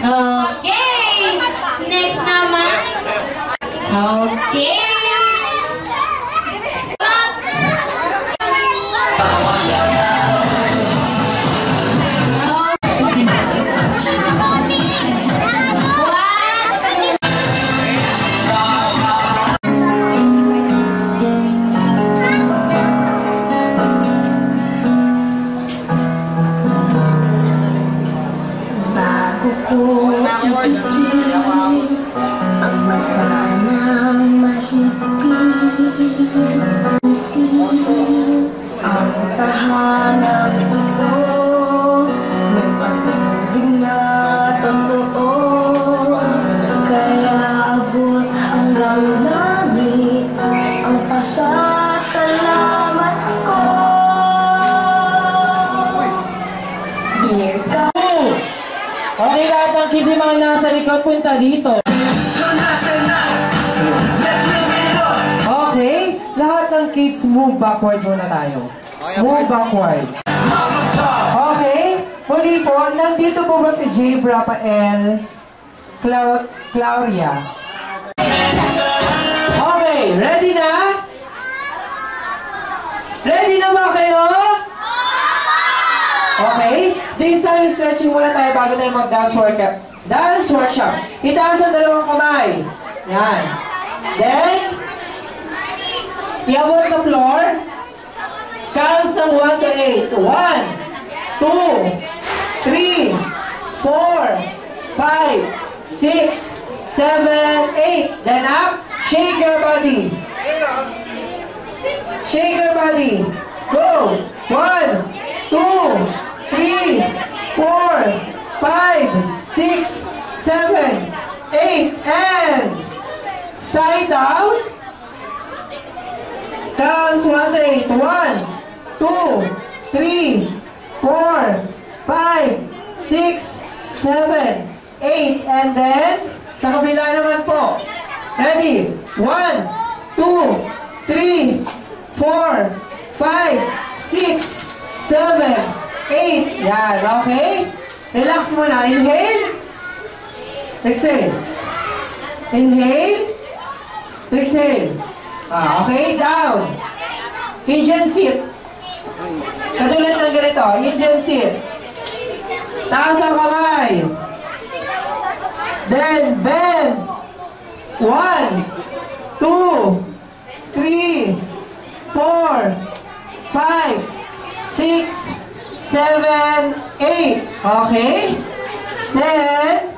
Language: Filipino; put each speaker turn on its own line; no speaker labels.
Okay! Next naman. Okay!
Okay, lahat ng kids yung mga nasa likod, punta dito. Okay, lahat ng kids, move backward muna tayo. Move backward. Okay, muli po, nandito po ba si J. Rafael Claudia? Okay, ready na? Ready na ba kayo? Okay, this time stretching muna tayo bago tayo mag-dance workout. Dance workshop. Itaas ang dalawang kamay. Yan. Then, iabot sa floor. Counts ng 1 to 8. 1, 2, 3, 4, 5, 6, 7, 8. Then up. Shake your body. Shake your body. Go. 1, 2, 3, 4, 5, 6, 7, 8, and side down. Counts 1 to 8. 1, 2, 3, 4, 5, 6, 7, 8, and then sa kabila naman po. Ready? 1, 2, 3, 4, 5, 6, 7, 8. Yan, okay? Relax muna. Inhale. Exhale. Inhale. Exhale. Okay, down. Pigeon sit. Katulad ng ganito. Pigeon sit. Taas ang kamay. Then, bend. 1, 2, 3, 4, 5, 6, 7, 8. Okay? Then,